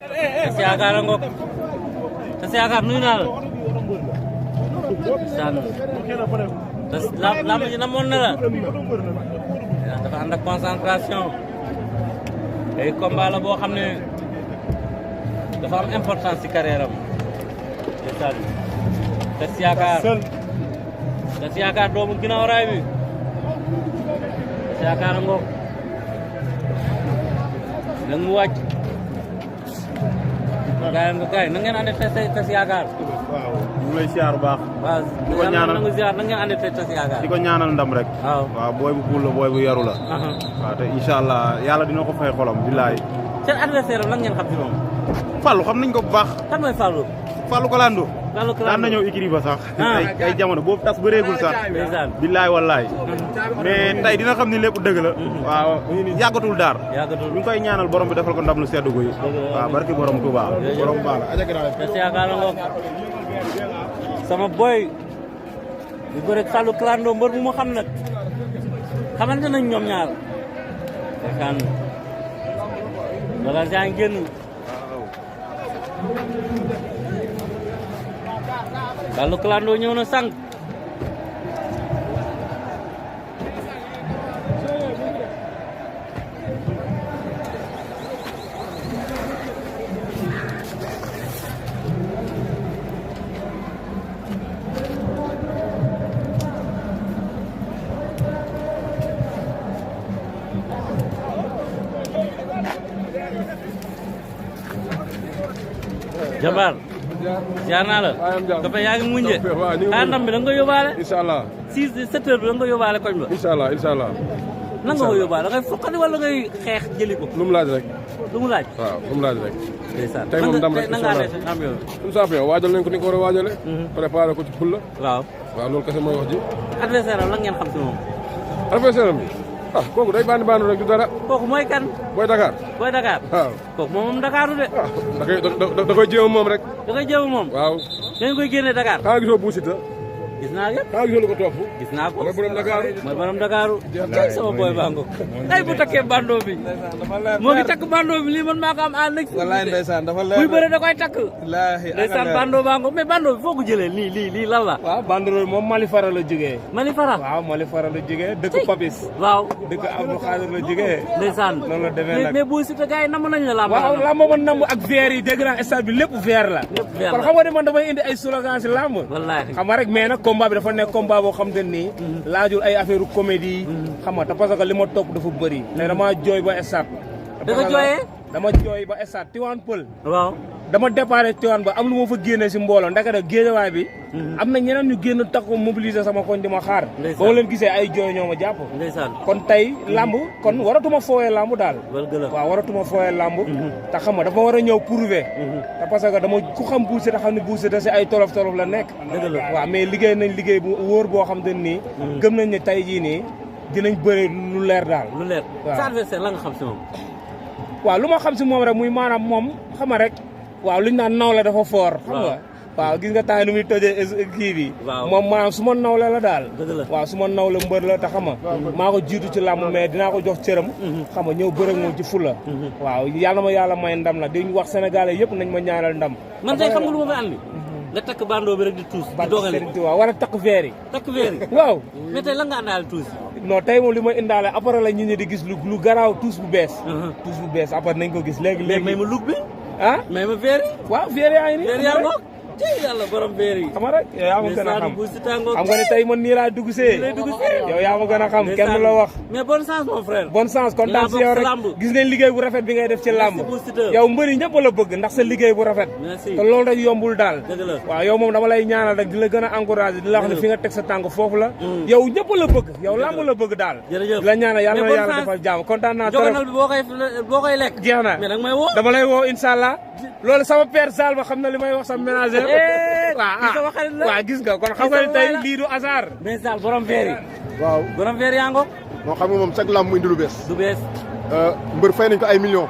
Tas Yaakaar a ngoog Tas Yaakaar nuyu naa la saan tas lamb ji namoon na la dafa ànd ak concentration ay combat la boo xam ne dafa am importance ci carrière am ndeysaan Tas Yaakaar doomu ginnaaw raay bi Tas Yaakaar a ngoog da mu wàcc gaay na ngeen ande Tas Yaakaar waaw ñu lay siyaar bu baax waaw di ko ñaanal na nga ziar na ngeen ande Tas Yaakaar di ko ñaanal ndam rek waaw booy bu kuul la booy bu yaru la waaw te inshallah yàlla dina ko fay xolam billaay seen adversaire am lan ngeen xam ci moom Fallou xam nañ ko bu baax kan mooy Fallou Kalando Fallou Kalando daan na ñëw écurie ba sax ay jamono boobu tas bëreegul sax billaay wallaay mais tey dina xam ni lépp dëgg la waaw yàggatul daar ñu ngi koy ñaanal borom bi defal ko ndam lu seddu guy waaw barki borom Touba borom Bala Tas Yaakaar la ngoog sama boy di bëre Fallou Kalando mbër bu mu xam nag xamante nañ ñoom ñaar kan bala yaa ngi génn Fallou Kalando ñëw na sànq Jambar jaar naa la dafa yaa ngi muñ de ndam bi da nga ko yóbbaale inshallah 7 heures bi da nga ko yóbbaale koñ ba inshallah nan nga ko yóbbaale da ngay foqati wala ngay xeex jëli ko lu mu laaj rek lu mu laaj waaw lu mu laaj rek ndeysaan tey moom ndam rek na nga arrêté champion suñu champion waajal nañ ko ni ko war a waajale préparé ko ci fulla waaw loolu kese mooy wax ji adversaire am lan ngeen xam ci moom adversaire am kooku day bandi rek du dara kooku mooy kan Boy Dakar waaw kooku moom Dakaru de da koy jéem moom rek da koy jéem moom waaw dañ koy génne Dakar xanaa gisoo Bou Siteu gis naa yëpp gisoo lu ko topp gis naa ko mooy borom Dakar mooy borom Dakaru ay sama boy bango ay bu takkee bando bi moo ngi takk bando bi lii man maa ko am en ex wallaay ndeysaan dafa leer buy bëre da koy takk wallaahi ndeysaan bando bango mais bando bi foo ko jëlee lii lan la waaw banderole moom Mali Fara la jógee Mali Fara waaw Mali Fara la jógee dëkk Papis waaw dëkk Abdou Khadir la jógee ndeysaan noonu la demee nag mais Bou Siteu gars yi namm nañ la lamb waaw lamb ma namm ak verre yi dégg naa stade bi lépp verre la kon xam nga ne man damay indi ay slogan si lamb wallaahi xam nga rek mais nag combat bi dafa nekk combat boo xam te nii laajul ay affaire comédie xam nga te parce que li ma topp dafa bëri te dama jooy ba stade da nga jooyee dama jooy ba stade Tivaouane Peulh waaw dama déparé Tivaouane ba am lu ma fa génne si mbooloo ndaka da géejawaay bi am na ñeneen ñu génn takku mobiliser sama koñ di ma xaar ba ma leen gisee ay jooy ñoo ma jàpp ndeysaan kon tey lamb kon waratuma fooyee lamb daal waaw waratuma fooyee lamb te xam nga dafa war a ñëw prouver te parce que dama ku xam Bou Siteu xam ne Bou Siteu si ay tolof la nekk waaw mais liggéey nañ liggéey bu wóor boo xam te nii gëm nañ ne tey jii nii dinañ bëre lu leer daal lu leer sa adversaire la nga xam si moom waaw lu ma xam si moom rek muy maanaam moom xam nga rek waaw luñ naan nawle dafa foor xam nga waaw gis nga temps nu muy tojee kii bi moom maanaam su ma nawle la daal waaw su ma nawle mbër la te xam nga maa ko jiitu ci làmb mais dinaa ko jox cëram xam nga ñëw bërëg moom ci fula waaw yàlla ma yàlla may ndam la di wax sénégalais yëpp nañ ma ñaanal ndam man tey xam nga lu ma fi andi nga takk bando bi rek di tuus di dogale waaw war a takk veer yi waaw mais tey la nga àndaale tuus non tey moom li ma indaale après la ñit ñi di gis lu garaaw tuus bu bees après nañ ko gis léegi may ma lug bi may ma veer yi waaw veer yaa ngi nii veer yaa ngoog yàlla borom veer yi xam nga rek yow yaa ma gën a xam Bou Siteu ngoog xam nga ne tey man nii laa dugg see yow yaa ma gën a xam kenn la wax mais bonne chance mon frère bonne chance kontaan si yow rek gis nañ liggéey bu rafet bi ngay def ci làmb yow mbëri ñëpp la bëgg ndax sa liggéey bu rafet te loolu rek yombul daal waaw yow moom dama lay ñaanal rek di la gën a encouragé di la wax ne fi nga teg sa tànk foofu la yow ñëpp la bëgg yow làmb la bëgg daal di la ñaanal yàlla na yàlla defal jàmm kontaan naa trop joganal bi boo koy lekk jeex na mais nag may woo dama lay woo inshallah loolu sama père Sall ba xam na li may wax sa ménager waaw gis nga kon xam nga ne tey lii du hasard mais Sall borom veer yi waaw borom veer yaa ngoog moo xam nga moom chaque lamb mu indi lu bees du bees mbër fay nañ ko ay millions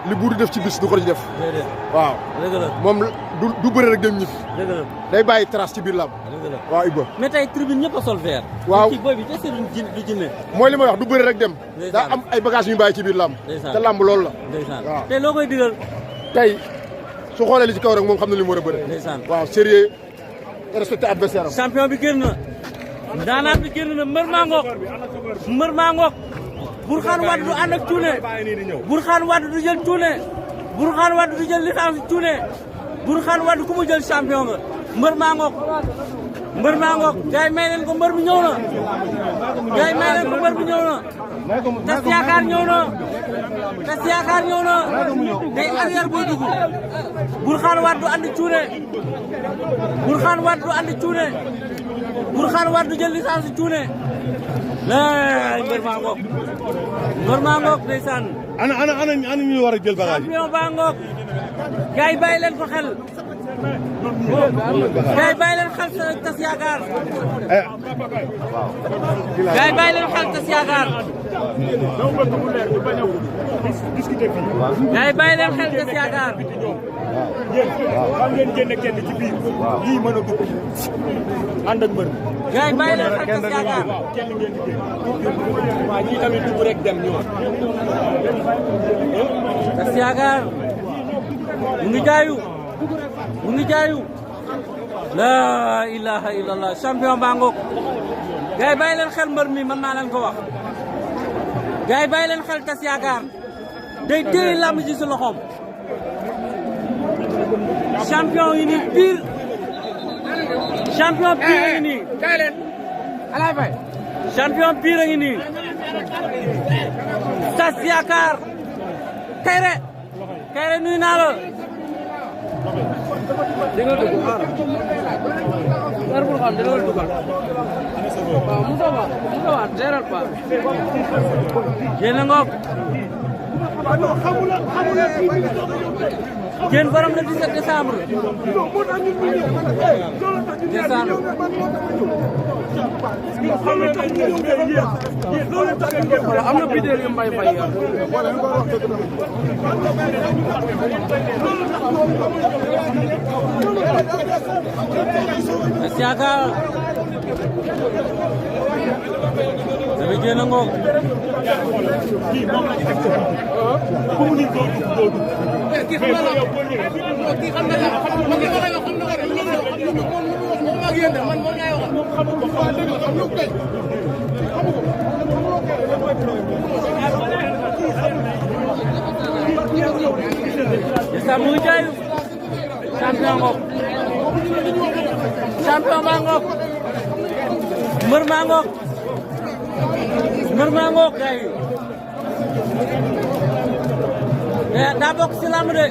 li buur di def ci bis du ko ci def waaw moom du bëre rek dem ñibbi day bàyyi trace ci biir lamb waaw Ibba mais tey tribune ñëpp a sol veer waaw kii booy bi te du jinne mooy li may wax du bëre rek dem daa am ay bagages yu ñu bàyyi ci biir lamb te lamb loolu la waaw tey loo koy digal tey su xoolee li ci kaw rek moom xam na li mu war a bëre. ndeysaan waaw sérieux respecté adversaire am. champion bi génn na daanaan bi génn na mbër maa ngoog mbër maa ngoog Bourkhane Wade du ànd ak cuune Bourkhane Wade du jël cuune Bourkhane Wade du jël licence cuune Bourkhane Wade ku mu jël champion nga mbër maa ngoog mbër maa ngoog gars yi may leen ko mbër bi ñëw na gars yi may leen ko mbër bi ñëw na tas yaakaar ñëw na tas yaakaar ñëw na day arrière booy dugg Bourkhane Wade du andi cuune Bourkhane Wade du andi cuune Bourkhane Wade du jël licence cuune laay mbër maa ngoog mbër maa ngoog ndeysaan ana ñu war a jël bagage champion baa ngoog gars yi bàyyi leen ko xel gars yi bàyyi leen xel tas yaakaar gars yi bàyyi leen xel tas yaakaar gars yi bàyyi leen xel tas yaakaar waaw ngeen génne kenn ci biir lii mën a dugg ànd ak mbër gars yi bàyyi leen xel tas yaakaar kenn ngeen di génn waaw ñii tamit dugg rek dem ñëw tas yaakaar mu ngi jaayu mu ngi jaayu laa ilaha illallah champion baa ngoog gars yi bàyyi leen xel mbër mi mën naa leen ko wax gars yi bàyyi leen xel tas yaakaar day téye làmb ji si loxoom champion yi nii pire champion pire yi nii kaay leen alaay fay champion pire yi nii tas yaakaar Kairé nuyu naa la dégg nga dugg xaaral. heure bu xam dina la dugal. waaw Moussa Ba géral pa. Diène ngoog. Diène borom le 17 décembre. wala am na bideel yu mbay fay yaa. Siaka David Diène ngoog. Isa mu ngi jaayu champion ngoog champion maa ngoog mbër maa ngoog mbër maa ngoog kay daa bokk ci lamb de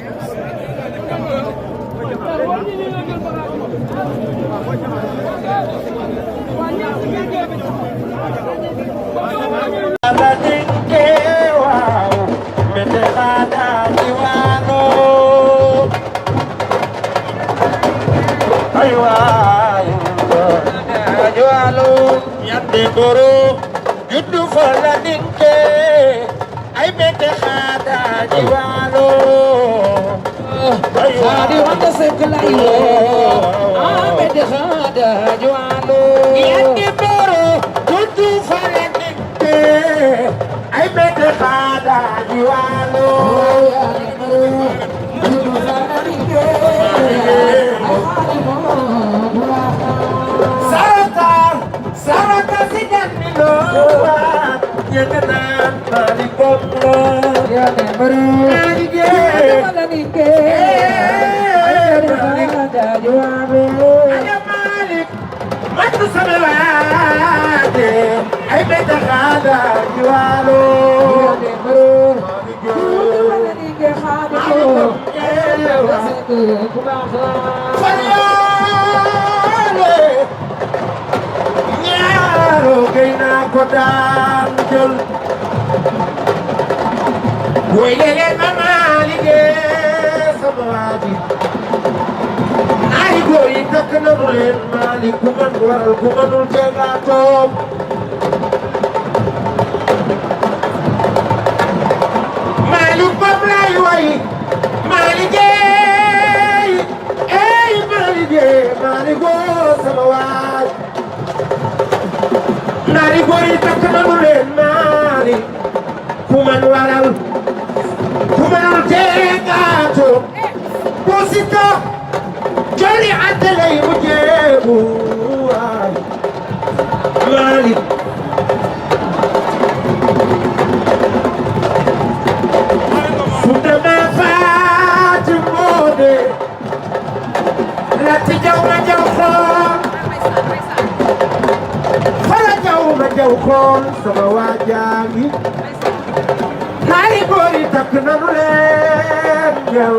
Guru juddu fola dinke ay bete khada jiwalo khadi wata seklayo ay bete khada jiwalo yandi guru juddu fola dinke ay bete khada jiwalo juddu fola dinke Sarata sijanilo Yaganan malikoplo Yagan baru Alige Malanike Ayada juabe Aya malik Matu samewade Ay beta kada jualo Yagan baru Malanike khadiko Yaganan kubasa Gayna ko daan jël woy leen ma maalige sama waaji ay góor yi dëkk nanu leen maalik ku man waral ku manul te nga toog maalik bam lay way maalige ey maalige maaligoo sama waaj Nari gori takk nanu leen naari ku man waral ku manul te nga toog buusita joli atalay mu jeebu waay Malick Fouta Fatou Mbodé Lati jaw ma jaw xool fala jaw ma jaw xool sama waajaangi naari boori takk nanu leen yow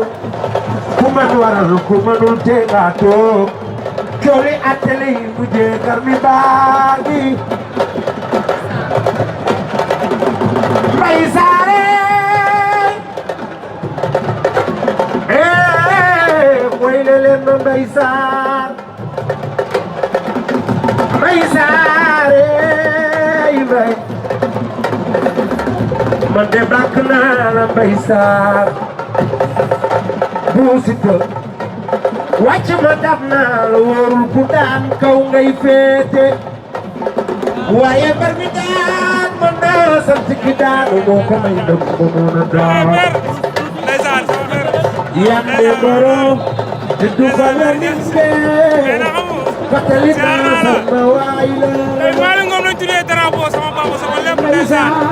ku man waral ku manul te nga toog cooli attale yi mujjee garmi baagi Mbay Saare mooy leen ma Mbay Saar Mbay Saare Mbay man de bàkk naa la Mbay Saar buusita wàcc ma dab naa la wóorul ku daan kaw ngay féete waaye bar mi daan man naa sant ki daan moo ko may ndam ba mën a daan yande borom di duxala nimbe fatali naa sama waay la Malick Ngom lañ tuddee drapeau sama papa sama lépp ndeysaan maa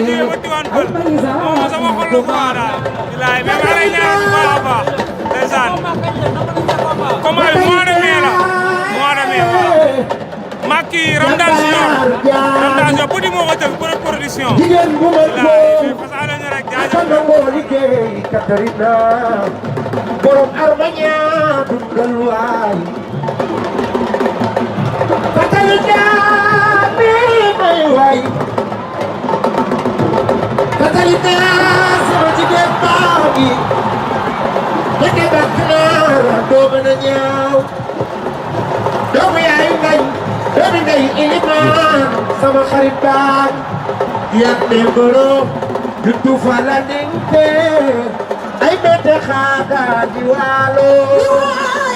ngi jógee ba Tivaouane Peulh moom sama xol la quoi daal bilaay mais maa lay ñaan bu baax a baax ndeysaan combat bi mois de mai la mois de mai waaw Macky Ramdan Junior petit moo ko def production bilaay fas ala ñu rek jaajëf Katarina borom armanya dundal waay Katarina mi may waay Katarina sama jigéen baax gi dëgg bàkk naa doo mën a ñaaw doomu yaay ngañ doomu ngay ilimaan sama xarit baax yande borom dundu fala ninte ay bete xaaga di waalo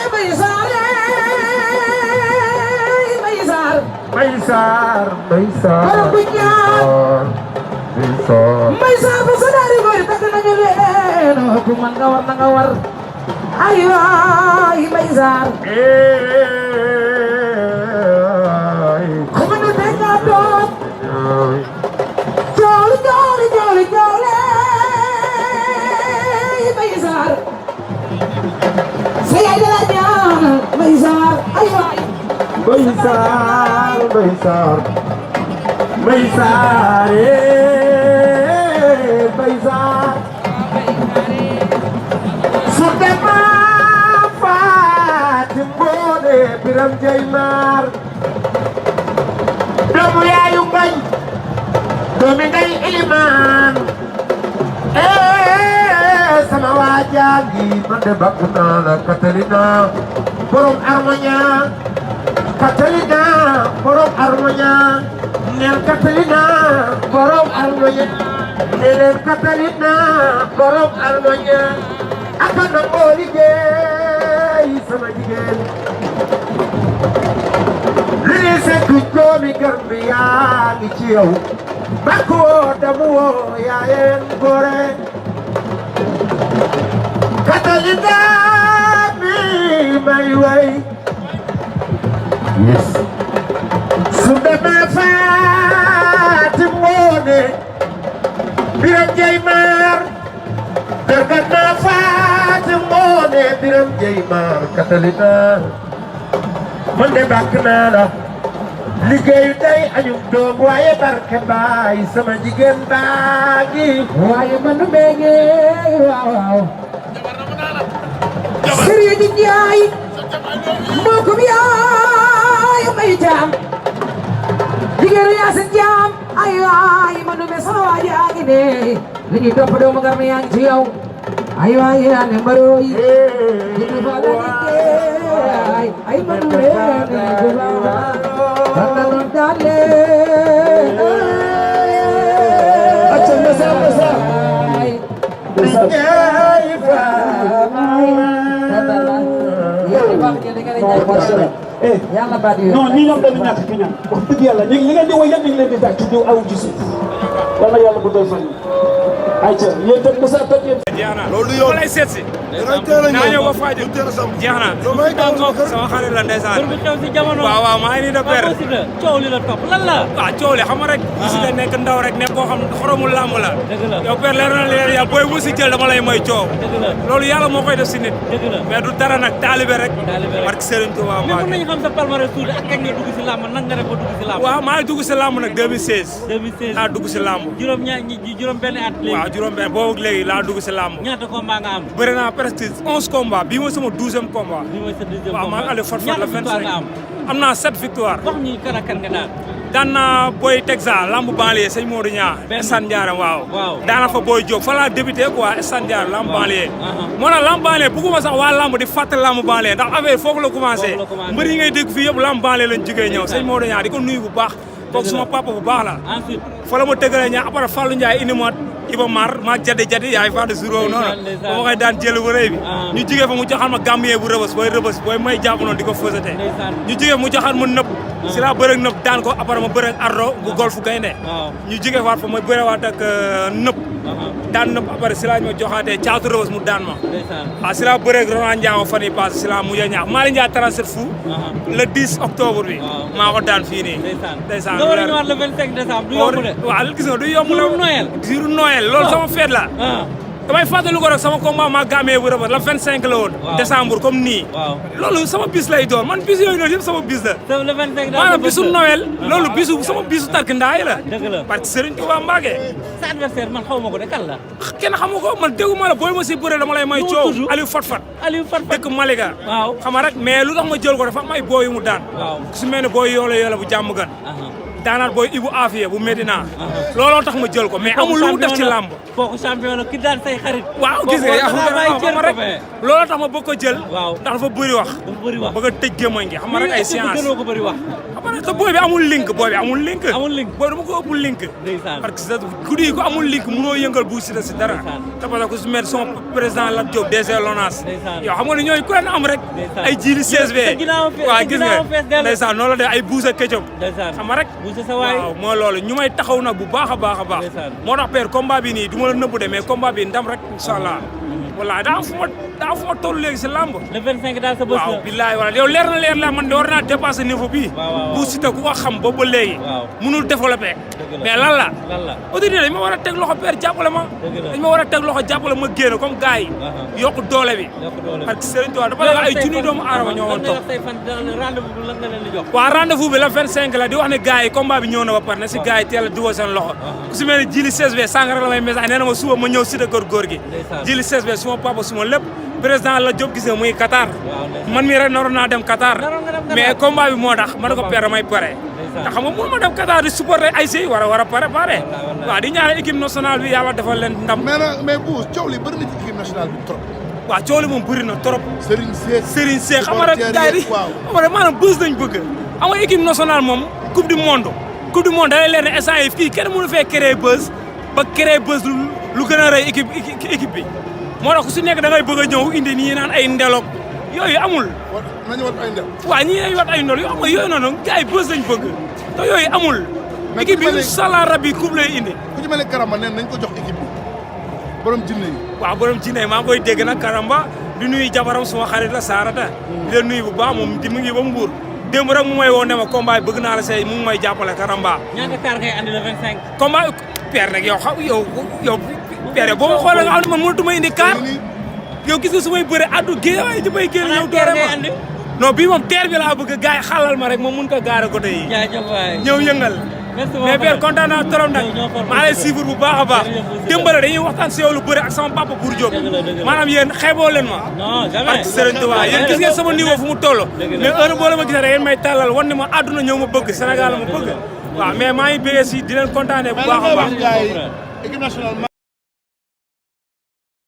Mbay Saar Mbay Saar Mbay Saar Mbay Saar Mbay Saar ba sa daari goy takk nañu leen ku man nga war na nga war ay waay Mbay Saar ku mënu te nga doon jooli jooli jooli jooli Mbay Saar sa yaay dala ñaan Mbay Saar ay waay Mbay Saar Mbay Saar Mbay Saar Mbay Saar su dema Fatou Mbodé Biram Jey Maar doomu yaayu ngañ doomi ngay ilimaan sama waajaangi man de bakk naa la Katarina borom armoña Katarina borom armoña neel Katarina borom armoña neel Katarina borom armoña aka nangoo liggéey sama jigéen li ni sekk doomi garmi yaa ngi ci yow bakk woo damu woo yaayeen gore Katarina mi may way yes su demee Fatou Mbodé Biram Jey Maar dërgat naa Fatou Mbodé Biram Jey Maar Katarina man de bàkk naa la liggéeyu tey añum doom waaye barke baay sama jigéen baa ngi waaye man bége waaw waaw Serigne Ndiaye moo ko yaay may jaam jigéenu Yaasin jaam ay waay man be sama waaji a ngi ne li ñuy topp doomu garmi yaa ngi ci yow ay waay yaa ne mbarooy dina fa la liggéey ay man leene jula dana no dale acca masa masa ay fa non ñi ñoom dañu ñàkk ki ñaan wax dëgg yàlla li ngeen di woy yëpp ñu ngi leen di tàcc di aw ci suuf yàlla yàlla bu doy fan ay ca yéen tam Moussa toj yéen loolu yow lay seet si naa ñëw ba Fadiouth jeex na sama xarit la ndeysaan bër bi xew si jamono waaw maa ngi nii de per coow li la topp lan la waaw coow li xam nga rek bu si nekk ndaw rek nekk koo xam xoromul làmb la yow per leer na leer yàlla booy bu si jël dama lay may coow loolu yàlla moo koy def si nit mais du dara nag taalibe rek barke Serigne Touba mais mën nañu xam sa palmarès tuuti ak kañ nga dugg si làmb nan nga def ba dugg si làmb waaw maa ngi dugg si làmb nag 2016 laa dugg si làmb juróom benn at léegi waaw juróom benn boobu léegi laa dugg si làmb ñaata combat nga am bëri naa presque 11 combats bii mooy sama 12e combat waaw maa ngi allé fat la 25 am naa 7 victoire wax ñi kan ak kan nga daan daan naa Boy Texas lamb banlieue sëñ Modou Niang Stade Ndiarème waaw daana fa Boy Diop fa laa débuté quoi Stade Ndiarème lamb banlieue moo tax lamb banlieue bëgguma sax waa lamb di fàttali lamb banlieue ndax affaire foofu la commencé mbër yi ngay dégg fii yëpp lamb banlieue lañ jógee ñëw sëñ Modou Niang di ko nuyu bu baax kooku suma papa bu baax la fa la ma tëggalee ñaa après Fallou Ndiaye indi ma Iba Mar maag jadi yaay fa de jour noonu ba ma koy daan jël bu rëy bi ñu jigee fa mu joxal ma gambiyee bu rëbës booy may jàpp noonu di ko fësate ñu jigee mu joxal ma nëpp si laa bërëg nëpp daan ko après ma bërëg ardo bu golfu gaynde ñu jigee waat fa ma bërewaat ak nëpp daan nëpp après si laa ma joxaatee caatu rëbës mu daan ma waaw si laa bërëg Roland Ndiago fan yi passé si laa mujj a ñaax Malick Ndiaye 37 fu le 10 octobre bi maa ko daan fii nii ndeysaan nga war a ñëwaat le 25 décembre du yomb de waaw gis nga du yomb la jour Noël loolu sama fête la damay fàttali ko rek sama combat maa gàmmee bu rëbët la 25 la woon décembre comme nii loolu sama bis lay doon man bis yooyu noonu yëpp sama bis la maanaam bisu Noël loolu bisu sama bisu tarkindaay la parce que Serigne Touba Mbacké sa adversaire man xaw ma ko de kan la kenn xamu ko man dégguma la booy ma si bëre dama lay may coow Aliou Fatfat dëkk Malika xam nga rek mais lu tax ma jël ko dafa am ay booy yu mu daan su mel ne booy yoola bu jàmm gan daanaat booy Ibou Afia bu Medina looloo tax ma jël ko mais amul lu mu def ci làmb kooku champion la ki daan say xarit waaw gis nga xam rek looloo tax ma bëgg ko jël ndax dafa bëri wax bëgg a tëj gémmañ gi xam nga rek ay science ko bëri wax xam nga te booy bi amul link booy dama ko ëpp link parce que guddi yi ko amul link mënoo yëngal bu si si dara te parce que su met son président Lat Diop DG LONASE yow xam nga ne ñooy ku leen am rek ay jiili CSB waaw gis nga ndeysaan noonu la de ay buusa këcëb xam nga rek waaw moo loolu ñu may taxaw nag bu baax a baax moo tax père combat bi nii du ma la nëbbu de mais combat bi ndam rek incha allah wallaahi daa am fu ma toll léegi si lamb le 25 daal sa bës la waaw billaay wala yow leer la man de war naa dépasser niveau bi bu Siteu ku ko xam boobu ba léegi mënul développer mais lan la autorité dañ ma war a teg loxo père jàppale ma dañ ma war a teg loxo jàppale ma génn comme gars yi yokku doole bi parce que Serigne Touba dafa la ay junni doomu aadama ñoo woon toog waaw rendez-vous bi la 25 la di wax ne gars yi combat bi ñëw na ba pare na si gars yi teel a dugal seen loxo ku si mel ni jili 16B sànq la may message nee na ma suba ma ñëw Cité góor gi jili 16B suma papa suma lépp président la Diop gis nga muy Qatar man mii rek naroon naa dem Qatar mais combat bi moo tax ma ne ko père damay pare te xam nga mënu ma dem Qatar di supporter ay si war a préparer waaw di ñaanal équipe nationale bi yàlla defal leen ndam mais bu coow li bëri na ci équipe nationale bi trop waaw coow li moom bëri na trop Serigne Seck xam nga rek gars yi xam nga rek maanaam bës nañ bëgg xam nga équipe nationale moom coupe du monde da lay leer ne instant yi fii kenn mënu fee créer bës ba créer bës lu gën a rëy équipe bi moo tax ku si nekk da ngay bëgg a ñëw indi nii naan ay ndelok yooyu amul nañu wat ay ndel waaw ñii nañu wat ay ndel yoo xam nga yooyu noonu gars yi bës lañ bëgg te yooyu amul équipe bi inshallah rabbi coupe lay indi ku ci mel ne Karamba neen nañ ko jox équipe bi borom jinne yi waaw borom jinne yi maa ngi koy dégg nag Karamba di nuyu jabaram suma xarit la Sarata di la nuyu bu baax moom di mu ngi ba Mbour démb rek mu may woo ne ma combat bëgg naa la say mu ngi may jàppale Karamba ñaata kaar ngay andi le 25 combat père nag yow père boo ma xoolee nga xam ne man mënatuma indi kaar yow gis nga su may bëre addu géej waaye ji may génn ñëw doore ma non bii moom teer bi laa bëgg gars yi xalal ma rek moom mun ko gaare côté yi ñëw yëngal mais père kontaan naa trop nag maa lay suivre bu baax a baax démbale dañuy waxtaan si yow lu bëre ak sama papa Bour Diop maanaam yéen xeeboo leen ma parce que Serigne Touba yéen gis ngeen sama niveau fu mu toll mais heure boo la ma gisee rek yéen may tàllal wan ne ma àdduna ñëw ma bëgg Sénégal ma bëgg waaw mais maa ngi bëggee si di leen kontaanee bu baax a baax équipe nationale